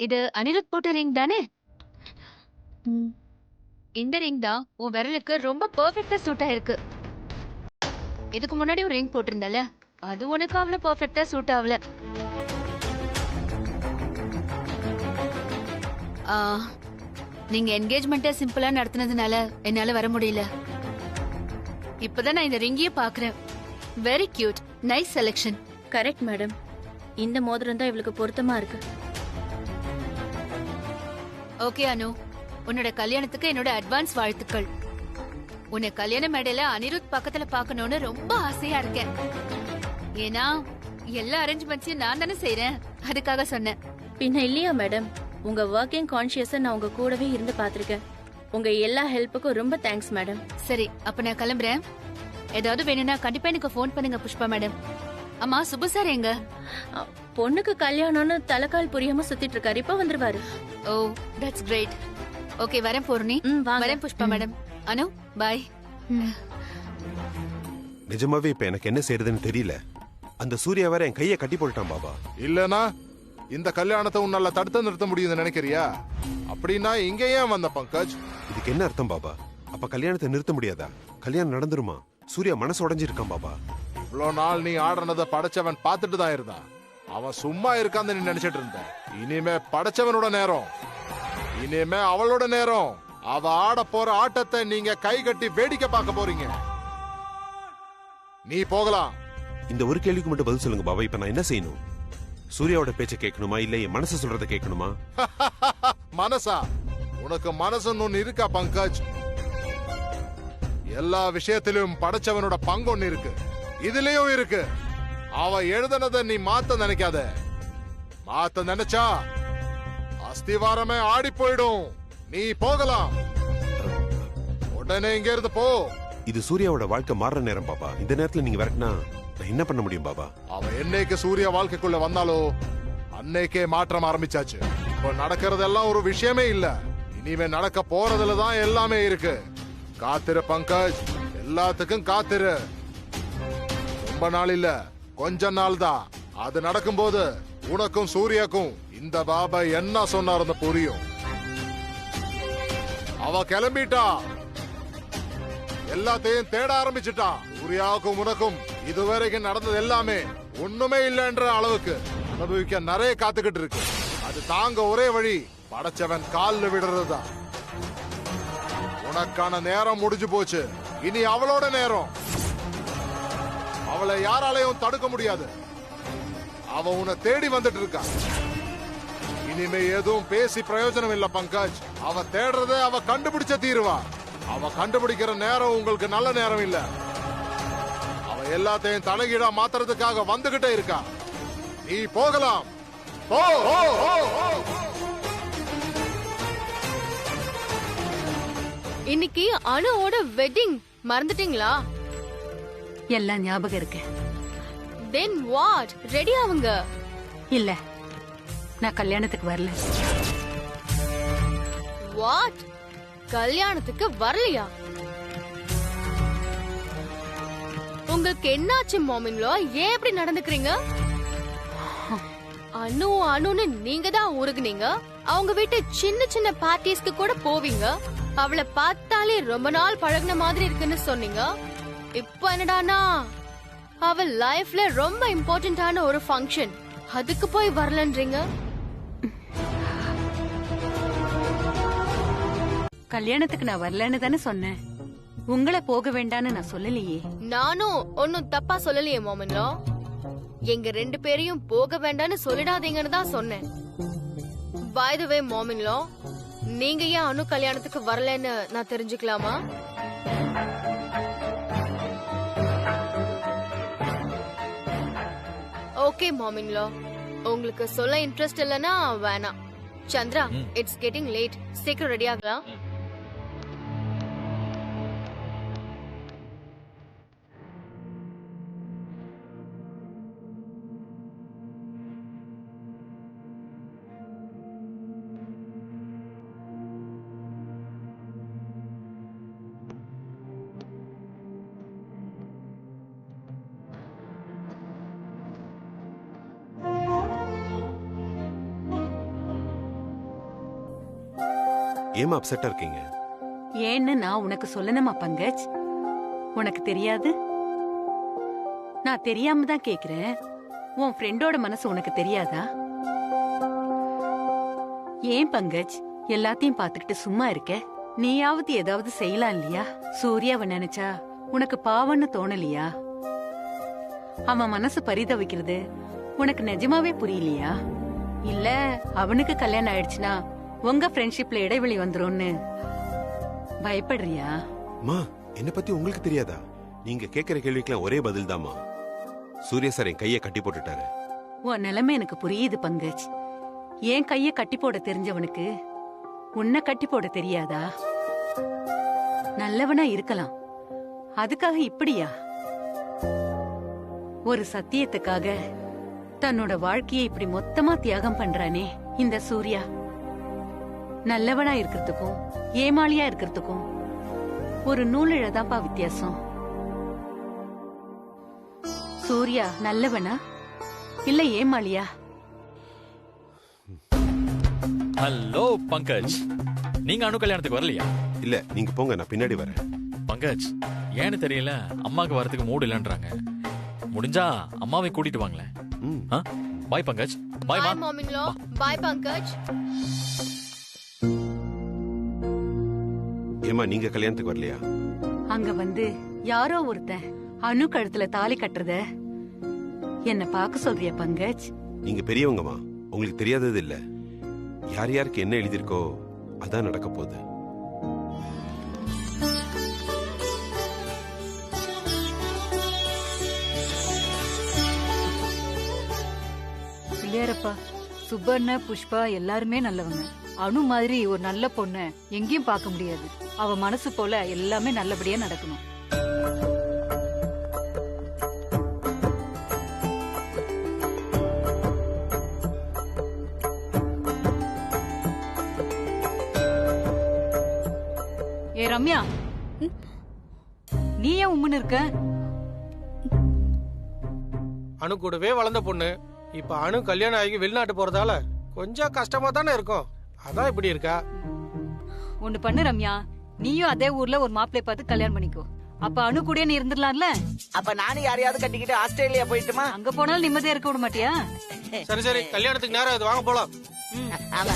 இது அனிருத் போட்ட ரிங் தானே? இந்த ரிங் தான் உன் விரலுக்கு ரொம்ப பெர்ஃபெக்ட்டா சூட் ஆயிருக்கு. இதுக்கு முன்னாடி ஒரு ரிங் போட்டிருந்தல, அது உனக்கு அவ்வளவு பெர்ஃபெக்ட்டா சூட் ஆகல. நீங்க என்கேஜ்மெண்ட்டை சிம்பிளா நடத்தினதுனால என்னால வர முடியல. இப்பதான் நான் இந்த ரிங்கிய பாக்குறேன். Very cute, nice selection. Correct madam. இந்த மோதிரம் தான் இவளுக்கு பொருத்தமா இருக்கு. ஓகே அனு, உன்னோட கல்யாணத்துக்கு என்னோட அட்வான்ஸ் வாழ்த்துக்கள். உன்னை கல்யாண மேடையில அனிருத் பக்கத்துல பாக்கணும்னு ரொம்ப ஆசையா இருக்கேன். ஏன்னா எல்லா அரேஞ்ச்மெண்ட்ஸையும் நான் தானே செய்யறேன், அதுக்காக சொன்னேன். பின்ன இல்லையா மேடம், உங்க ஒர்க்கிங் கான்ஷியஸ நான் உங்க கூடவே இருந்து பாத்திருக்கேன். உங்க எல்லா ஹெல்ப்புக்கும் ரொம்ப தேங்க்ஸ் மேடம். சரி, அப்ப நான் கிளம்புறேன். ஏதாவது வேணும்னா கண்டிப்பா எனக்கு ஃபோன் பண்ணுங்க புஷ்பா மேடம். அம்மா, சுப்பு சார் எங்க? பொண்ணுக்கு கல்யாணம்னு தலைக்கால் புரியாம சுத்திட்டு இருக்காரு. இப்ப வந்துருவாரு. ஓ, தட்ஸ் கிரேட். ஓகே, வரேன் பூர்ணி. வரேன் புஷ்பா மேடம். அனு, பாய். நிஜமாவே இப்ப எனக்கு என்ன செய்யறதுன்னு தெரியல. அந்த சூர்யா வேற என் கையை கட்டி போட்டுட்டான் பாபா. இல்லனா இந்த கல்யாணத்தை உன்னால தடுத்து நிறுத்த முடியும்னு நினைக்கிறியா? அப்படின்னா இங்க ஏன் வந்த பங்கஜ்? இதுக்கு என்ன அர்த்தம் பாபா? அப்ப கல்யாணத்தை நிறுத்த முடியாதா? கல்யாணம் நடந்துருமா? சூர்யா மனசு உடைஞ்சிருக்கான் பாபா. இவ்வளவு நாள் நீ ஆடுனத படைச்சவன் பார்த்துட்டு தான் இருந்தான். அவன் சும்மா இருக்கான்னு நீ நினைச்சிட்டு இருந்த. இனிமே படைச்சவனோட நேரம், இனிமே அவளோட நேரம். அவ ஆட போற ஆட்டத்தை நீங்க கை கட்டி வேடிக்கை பார்க்க போறீங்க. நீ போகலாம். இந்த ஒரு கேள்விக்கு மட்டும் பதில் சொல்லுங்க பாபா. இப்ப நான் என்ன செய்யணும்? சூர்யாவோட பேச்ச கேட்கணுமா இல்ல என் மனசு சொல்றத கேட்கணுமா? மனசா? உனக்கு மனசுன்னு ஒண்ணு இருக்கா பங்கஜ்? எல்லா விஷயத்திலும் படைச்சவனோட பங்கு ஒண்ணு இருக்கு, இதுலயும் இருக்கு. அவ எழுதுனத நீ மாத்த நினைக்காத. மாத்த நினைச்சா அஸ்திவாரமே ஆடி போயிடும். நீ போகலாம். உடனே இங்க இருந்து போ. இது சூர்யாவோட வாழ்க்கை மாறுற நேரம் பாபா. இந்த நேரத்துல நீங்க வரட்டுனா நான் என்ன பண்ண முடியும் பாபா? அவ என்னைக்கு சூர்யா வாழ்க்கைக்குள்ள வந்தாலோ அன்னைக்கே மாற்றம் ஆரம்பிச்சாச்சு. இப்ப நடக்கிறதெல்லாம் ஒரு விஷயமே இல்ல. இனிமே நடக்க போறதுல தான் எல்லாமே இருக்கு. காத்திரு பங்கஜ், எல்லாத்துக்கும் காத்திரு. ரொம்ப நாள் இல்ல, கொஞ்ச நாள் தான். அது நடக்கும்போது உனக்கும் சூர்யாக்கும் இந்த பாபா என்ன சொன்னாருன்னு புரியும். அவ கிளம்பிட்டா, எல்லாத்தையும் தேட ஆரம்பிச்சுட்டா. சூர்யாவுக்கும் உனக்கும் இதுவரைக்கும் நடந்தது எல்லாமே ஒண்ணுமே இல்லைன்ற அளவுக்கு அனுபவிக்க நிறைய காத்துக்கிட்டு இருக்கு. அது தாங்க ஒரே வழி படைச்சவன் கால்ல விடுறதுதான். உனக்கான நேரம் முடிஞ்சு போச்சு. இனி அவளோட நேரம். அவளை யாராலையும் தடுக்க முடியாது. அவ உன்னை தேடி வந்துட்டு இருக்கா. இனிமே எதுவும் பேசி பிரயோஜனம் இல்ல பங்கஜ். அவ தேடுறத அவ கண்டுபிடிச்ச தீருவா. அவ கண்டுபிடிக்கிற நேரம் உங்களுக்கு நல்ல நேரம் இல்ல. அவ எல்லாத்தையும் தலைகீழா மாத்துறதுக்காக வந்துகிட்டே இருக்கா. நீ போகலாம். போ. இன்னைக்கு அனுவோட வெட்டிங் மறந்துட்டீங்களா? எல்லாம் ஞாபகம் இருக்கு. Then what? ரெடி ஆவுங்க. இல்ல, நான் கல்யாணத்துக்கு வரல. What? கல்யாணத்துக்கு வரலையா? உங்களுக்கு என்னாச்சு மாமிங்களோ? ஏன் இப்படி நடந்துக்கிறீங்க? அனுன்னு நீங்க தான் ஊருக்குனீங்க. அவங்க வீட்டு சின்ன சின்ன பார்ட்டிஸ்க்கு கூட போவீங்க. அவளை பார்த்தாலே ரொம்ப நாள் பழகுன மாதிரி இருக்குன்னு சொன்னீங்க. இப்ப என்னடானா அவ லைஃப்ல ரொம்ப இம்பார்ட்டன்டான ஒரு ஃபங்க்ஷன், அதுக்கு போய் வரலன்றீங்க. கல்யாணத்துக்கு நான் வரலன்னு தானே சொன்னேன். உங்களை போக வேண்டான்னு நான் சொல்லலையே. நானும் ஒன்னும் தப்பா சொல்லலையே மாமன்லோ. எங்க 2 பேரையும் போக வேண்டான்னு சொல்லிடாதீங்கன்னு தான் சொன்னேன். பை தி வே மாமன்லோ, நீங்க ஏன் அனு கல்யாணத்துக்கு வரலன்னு நான் தெரிஞ்சுக்கலாமா? ஓகே மாமின்லோ, உங்களுக்கு சொல்ல இன்ட்ரெஸ்ட் இல்லனா வேணாம். Chandra, it's getting late. சீக்கிரம் ரெடி ஆகலாம். ஏமா அப்செட்டா இருக்கீங்க? ஏன்னு நான் உனக்கு சொல்லணுமா பங்கஜ்? உனக்கு தெரியாது? நான் தெரியாம தான் கேக்குறேன். உன் ஃப்ரெண்டோட மனசு உனக்கு தெரியாதா? ஏன் பங்கஜ் எல்லாத்தையும் பாத்துக்கிட்டு சும்மா இருக்க? நீயாவது ஏதாவது செய்யலாம் இல்லையா? சூர்யாவை நினைச்சா உனக்கு பாவம்னு தோணலையா? அவன் மனசு பரிதவிக்கிறது உனக்கு நிஜமாவே புரியலையா? இல்ல அவனுக்கு கல்யாணம் ஆயிடுச்சுன்னா உங்க ஃப்ரெண்ட்ஷிப்ல இடைவெளி வந்துரும்னு பயப்படுறியா? மா, என்ன பத்தி உங்களுக்கு தெரியாதா? நீங்க கேக்குற கேள்விக்கெல்லாம் ஒரே பதில் தாமா. சூர்யா சார் என் கையை கட்டி போட்டுட்டாரு. உன் நிலைமை எனக்கு புரியுது பங்கஜ். என் கைய கட்டி போட தெரிஞ்சவனுக்கு உன்னை கட்டி போட தெரியாதா? நல்லவனா இருக்கலாம், அதுக்காக இப்படியா? ஒரு சத்தியத்துக்காக தன்னோட வாழ்க்கையை இப்படி மொத்தமா தியாகம் பண்றானே இந்த சூர்யா. நல்லவனா இருக்கிறதுக்கும் ஏமாளியா இருக்கிறதுக்கும் ஒரு நூலிழதாப்பா வித்தியாசம். சூர்யா நல்லவனா இல்ல ஏமாளியா? ஹலோ பங்கஜ், நீங்க அனு கல்யாணத்துக்கு வரலையா? இல்ல நீங்க போங்க, நான் பின்னாடி வரேன். பங்கஜ், ஏன்னு தெரியல, அம்மாக்கு வரதுக்கு மூடு இல்லைன்றாங்க. முடிஞ்சா அம்மாவை கூட்டிட்டு வாங்களேன். பாய் பங்கஜ். பாய் மா. மாமிங்களோ. பாய் பங்கஜ். ஏமா நீங்க கல்யாணத்துக்கு வரலையா? அங்க வந்து யாரோ ஒருத்தன் அணு கழுத்துல தாலி கட்டுறத என்ன பார்க்க சொல்றியா பங்கஜ்? நீங்க பெரியவங்கம்மா, உங்களுக்கு தெரியாதது இல்ல. யார் யாருக்கு என்ன எழுதியிருக்கோ அதான் நடக்க போகுது. பிள்ளையாரப்பா, சுபண்ண புஷ்பா எல்லாருமே நல்லவங்க. அணு மாதிரி ஒரு நல்ல பொண்ணு எங்கேயும் பார்க்க முடியாது. அவ மனசு போல எல்லாமே நல்லபடியா நடக்கணும். ஏ ரம்யா, நீ ஏன் உம்முன்னு இருக்க? அணு கூடவே வளர்ந்த பொண்ணு இப்ப அணு கல்யாணம் ஆகி வெளிநாட்டு போறதால கொஞ்சம் கஷ்டமா தானே இருக்கும். அதான் இப்படி இருக்கா. ஒண்ணு பண்ணு ரம்யா, நீயும் அதே ஊர்ல ஒரு மாப்பிள்ளை பார்த்து கல்யாணம் பண்ணிக்கோ. அப்ப அணு கூட நீ இருந்துடலாம்ல. அப்ப நானும் யாரையாவது கட்டிக்கிட்டு ஆஸ்திரேலியா போயிட்டுமா? அங்க போனாலும் நிம்மதியா இருக்க விட மாட்டியா? சரி சரி, கல்யாணத்துக்கு நேரம் அது, வாங்க போலாம். ஆமா.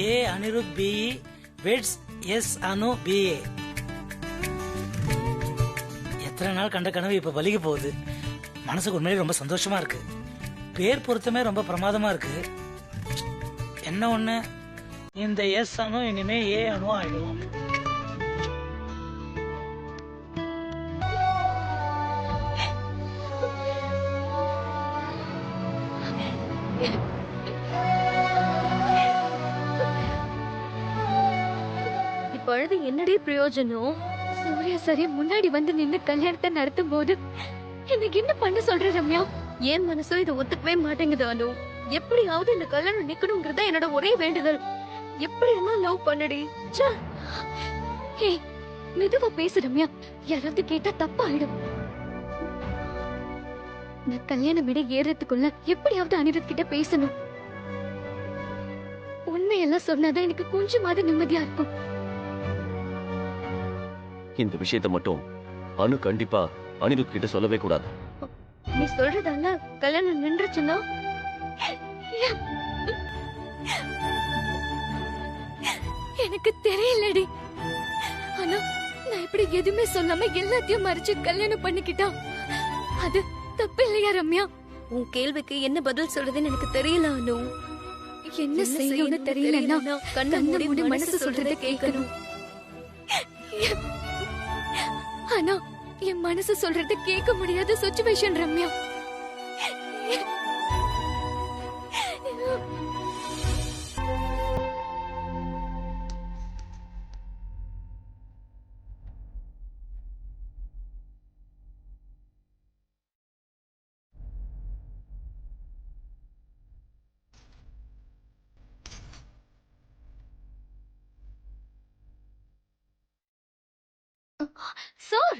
ஏ அனிருத் பி வெட்ஸ் எஸ் அனு பி. எத்தனை நாள் கண்ட கனவு இப்ப பலிக்க போகுது. மனசுக்கு உண்மையிலே ரொம்ப சந்தோஷமா இருக்கு. பேர் பொருத்தமே ரொம்ப பிரமாதமா இருக்கு. என்ன ஒண்ணு, இந்த எஸ் அனு இனிமே ஏ அனு ஆயிடும். இப்பொழுது என்னடி பிரயோஜனம்? சூர்யா சரி முன்னாடி வந்து நின்னு கல்யாணத்தை நடத்தும் போது எனக்கு என்ன பண்ண சொல்ற ரம்யா? என் மனசும் இதை ஒத்துக்கவே மாட்டேங்குது அனு. எப்படியாவது இந்த கல்யாணம் நிக்கணுங்கிறதா என்னோட ஒரே வேண்டுதல். எப்படி இருந்தாலும் லவ் பண்ணடி. ஹே, மெதுவா பேசு ரம்யா, யாராவது கேட்டா தப்பாயிடும். நான் கல்யாணம் விட ஏறதுக்குள்ள எப்படியாவது அனிருத் கிட்ட பேசணும். உண்மையெல்லாம் சொன்னாதான் எனக்கு கொஞ்சமாவது நிம்மதியா இருக்கும். இந்த விஷயத்தை மட்டும் அனு கண்டிப்பா அனிருத் கிட்ட சொல்லவே கூடாது. நீ சொல்றதால கல்யாணம் நின்றுச்சுன்னா எனக்கு தெரியலடி. ஆனா நான் இப்படி எதுவுமே சொல்லாம எல்லாத்தையும் மறைச்சு கல்யாணம் பண்ணிக்கிட்டா அது தப்பு இல்லையா ரம்யா? உன் கேள்விக்கு என்ன பதில் சொல்றதுன்னு எனக்கு தெரியல அனு. என்ன செய்யணும்னு தெரியலன்னா கண்ண மூடி மனசு சொல்றத கேட்கணும். ஆனா என் மனசு சொல்றத கேட்க முடியாத சிச்சுவேஷன் ரம்யா. சார்,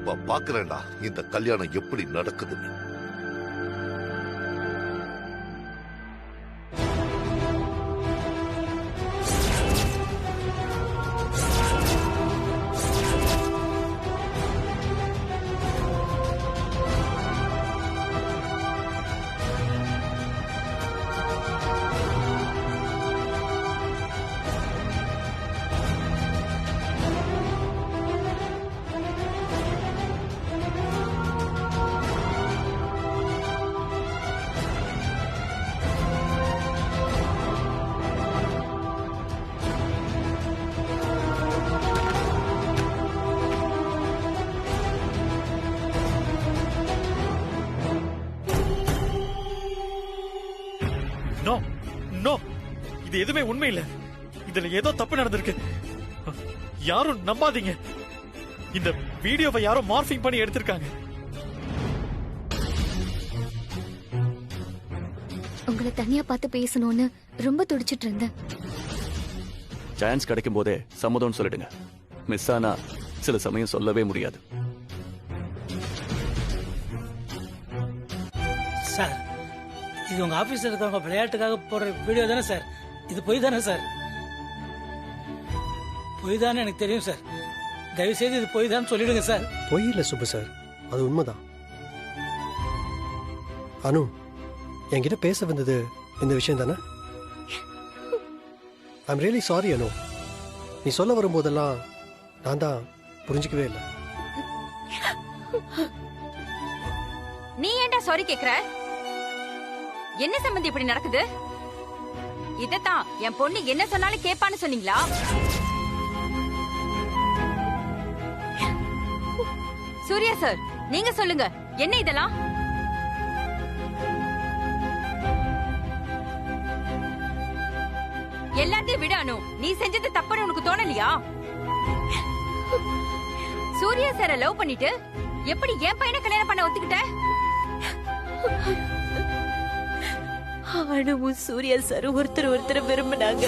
இப்ப பாக்குறேன்டா இந்த கல்யாணம் எப்படி நடக்குதுன்னு. நோ நோ, இது எதுவுமே உண்மை இல்ல. இதுல ஏதோ தப்பு நடந்திருக்கு. யாரும் நம்பாதீங்க. இந்த வீடியோவை யாரோ மார்பிங் பண்ணி எடுத்திருக்காங்க. உங்களை தனியா பார்த்து பேசணும்னு ரொம்ப துடிச்சிட்டு இருந்தேன். சான்ஸ் கிடைக்கும் போதே சம்மதம்னு சொல்லிடுங்க. மிஸ் ஆனா சில சமயம் சொல்லவே முடியாது. சார், இது உங்க ஆபீஸ்ல இருக்கிறவங்க விளையாட்டுக்காக போடுற வீடியோ தானே சார்? இது பொய் தானே சார்? பொய் தானே எனக்கு தெரியும் சார். தயவு செய்து இது பொய் தான் சொல்லிடுங்க சார். பொய் இல்ல சுப்பு சார், அது உண்மைதான். அனு, என்கிட்ட பேச வந்தது இந்த விஷயம் தானே? ஐம் ரியலி சாரி அனு. நீ சொல்ல வரும்போதெல்லாம் நான் தான் புரிஞ்சிக்கவே இல்லை. நீ ஏன்டா சாரி கேக்குற? என்ன சம்பந்தம் இப்படி நடக்குது? இதத்தான் என் பொண்ணு என்ன சொன்னாலும் கேட்பான்னு சொன்னீங்களா? சூர்யா சார், நீங்க சொல்லுங்க, என்ன இதெல்லாம்? எல்லாத்தையும் விட அனு, நீ செஞ்சது தப்புன்னு உனக்கு தோணலையா? சூர்யா சார லவ் பண்ணிட்டு எப்படி என் பையனை கல்யாணம் பண்ண ஒத்துக்கிட்ட? அனுவும் சூர்யா சார் ஒருத்தர் விரும்பினாங்க.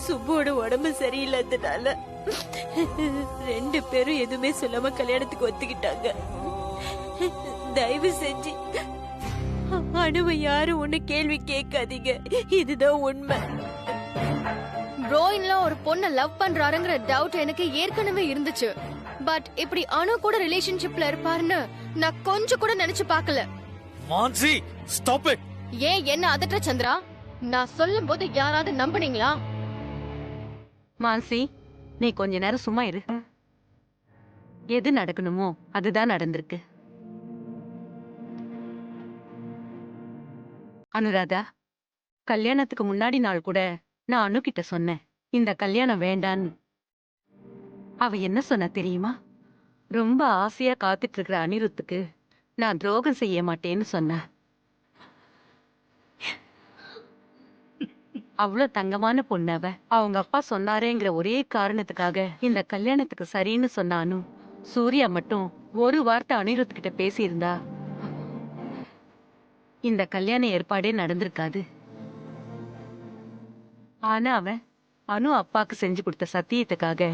சுப்போட உடம்பு சரியில்லாதனால 2 பேரும் எதுவுமே சொல்லாம கல்யாணத்துக்கு ஒத்துக்கிட்டாங்க. தயவு செஞ்சு அனுவை யாரும் ஒண்ணு கேள்வி கேட்காதீங்க, இதுதான் உண்மை. ப்ரோயின்ல ஒரு பொண்ண லவ் பண்றாருங்கிற டவுட் எனக்கு ஏற்கனவே இருந்துச்சு. பட் இப்படி அனு கூட ரிலேஷன்ஷிப்ல இருப்பாருன்னு நான் கொஞ்சம் கூட நினைச்சு பார்க்கல. Mansi, stop it. ஏன் என்ன அதட்ட சந்திரா? நான் சொல்லும் போது யாராவது நம்புனீங்களா? மான்சி, நீ கொஞ்ச நேரம் சும்மா இரு. எது நடக்கணுமோ அதுதான் நடந்திருக்கு. அனுராதா, கல்யாணத்துக்கு முன்னாடி நாள் கூட நான் அனு கிட்ட சொன்னேன் இந்த கல்யாணம் வேண்டான்னு. அவ என்ன சொன்ன தெரியுமா? ரொம்ப ஆசையா காத்துட்டு இருக்கிற அனிருத்துக்கு நான் துரோகம் செய்ய மாட்டேன்னு சொன்ன. அவ்வளவு தங்கமான பொண்ணு அவ. அவங்க அப்பா சொன்னாரேங்கிற ஒரே காரணத்துக்காக இந்த கல்யாணத்துக்கு சரின்னு சொன்ன அனு, சூர்யா மட்டும் ஒரு வார்த்தை அனிருத் கிட்ட பேசியிருந்தா இந்த கல்யாண ஏற்பாடே நடந்திருக்காது. ஆனா அவன் அனு அப்பாக்கு செஞ்சு கொடுத்த சத்தியத்துக்காக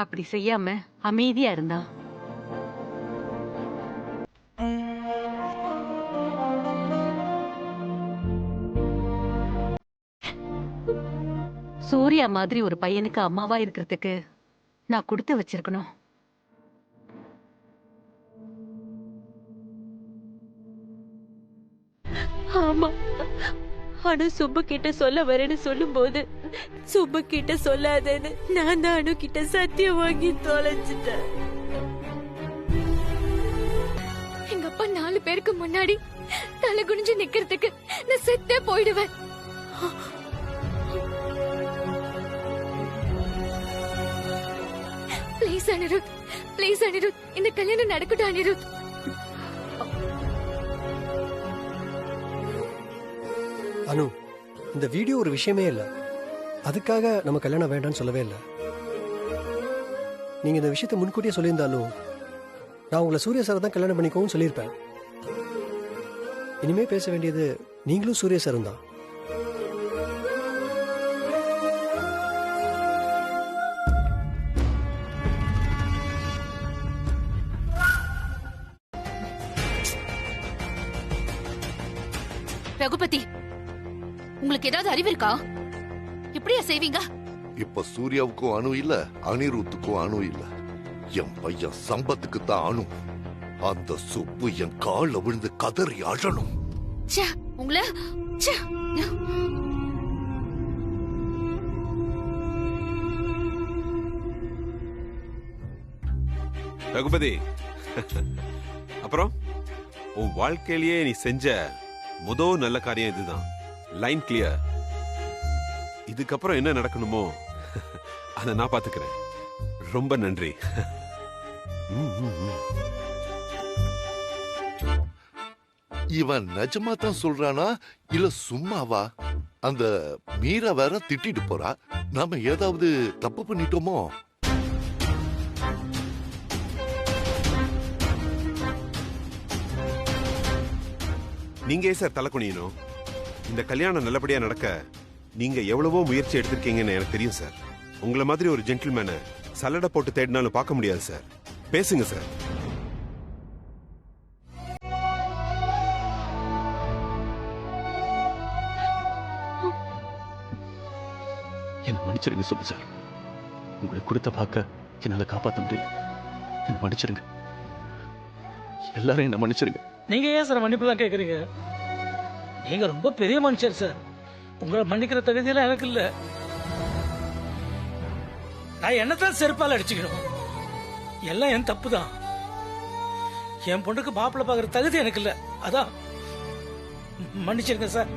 அப்படி செய்யாம அமைதியா இருந்தான். சூர்யா மாதிரி ஒரு பையனுக்கு அம்மாவா இருக்கிறதுக்கு நான் கொடுத்து வச்சிருக்கணும். ஆமா, ஆனா சுப்பு கிட்ட சொல்ல வரேன்னு சொல்லும் போது சுப்பு கிட்ட சொல்லாதேன்னு நான் தான் அனு கிட்ட சத்தியம் வாங்கி தொலைச்சிட்டேன். எங்க அப்பா 4 பேருக்கு முன்னாடி தலை குனிஞ்சு நிக்கிறதுக்கு நான் செத்தே போயிடுவேன். ப்ளீஸ் அனிருத், ப்ளீஸ் அனிருத், இந்த கல்யாணம் நடக்கட்டும் அனிருத். அனு, இந்த வீடியோ ஒரு விஷயமே இல்லை. அதுக்காக நம்ம கல்யாணம் வேண்டாம்னு சொல்லவே இல்லை. நீங்க இந்த விஷயத்தை முன்கூட்டியே சொல்லியிருந்தாலும் நான் உங்களை சூர்யா சார் தான் கல்யாணம் பண்ணிக்கவும் சொல்லியிருப்பேன். இனிமே பேச வேண்டியது நீங்களும் சூர்யா சாரும் தான். ரகுபதி, உங்களுக்கு ஏதாவது அறிவு இருக்கா? இப்படியா செய்வீங்க? இப்ப சூர்யாவுக்கும் அணு இல்ல, அனிருத்துக்கும் அணு இல்ல. என் பையன் சம்பத்துக்கு தான் அணு. அந்த சுப்பு என் கால்ல விழுந்து கதறி அழணும். உங்களை ரகுபதி, அப்புறம் உன் வாழ்க்கையிலேயே நீ செஞ்ச முதல் நல்ல காரியம் இதுதான். Line clear. இதுக்கப்புறம் என்ன நடக்கணுமோ அதை நான் பாத்துக்கிறேன். ரொம்ப நன்றி. இவன் நிஜமா தான் சொல்றானா இல்ல சும்மாவா? அந்த மீரா வேற திட்டிட்டு போறா. நாம ஏதாவது தப்பு பண்ணிட்டோமோ? நீங்க சார் தலை குனியணும். இந்த கல்யாணம் நல்லபடியா நடக்க நீங்க எவ்வளவோ முயற்சி எடுத்திருக்கீங்கன்னு எனக்கு தெரியும் சார். உங்களை மாதிரி ஒரு ஜென்டில்மேனை சல்லடை போட்டு தேடினாலும் பார்க்க முடியாது சார். பேசுங்க சார். என்ன மன்னிச்சிருங்க சொல்லு சார். உங்களை கொடுத்த பார்க்க என்னால காப்பாற்ற முடியல. என்ன மன்னிச்சிருங்க. எல்லாரும் என்ன மன்னிச்சிருங்க. நீங்க ஏன் சார் மன்னிப்பு தான் கேட்குறீங்க? நீங்க ரொம்ப பெரிய மனுஷர் சார். உங்களை மன்னிக்கிற தகுதியெல்லாம் எனக்கு இல்லை. நான் என்னத்தான் செருப்பால் அடிச்சுக்கணும். எல்லாம் என் தப்பு தான். என் பொண்ணுக்கு மாப்பிள்ளை பார்க்குற தகுதி எனக்கு இல்லை. அதான் மன்னிச்சிருங்க சார்.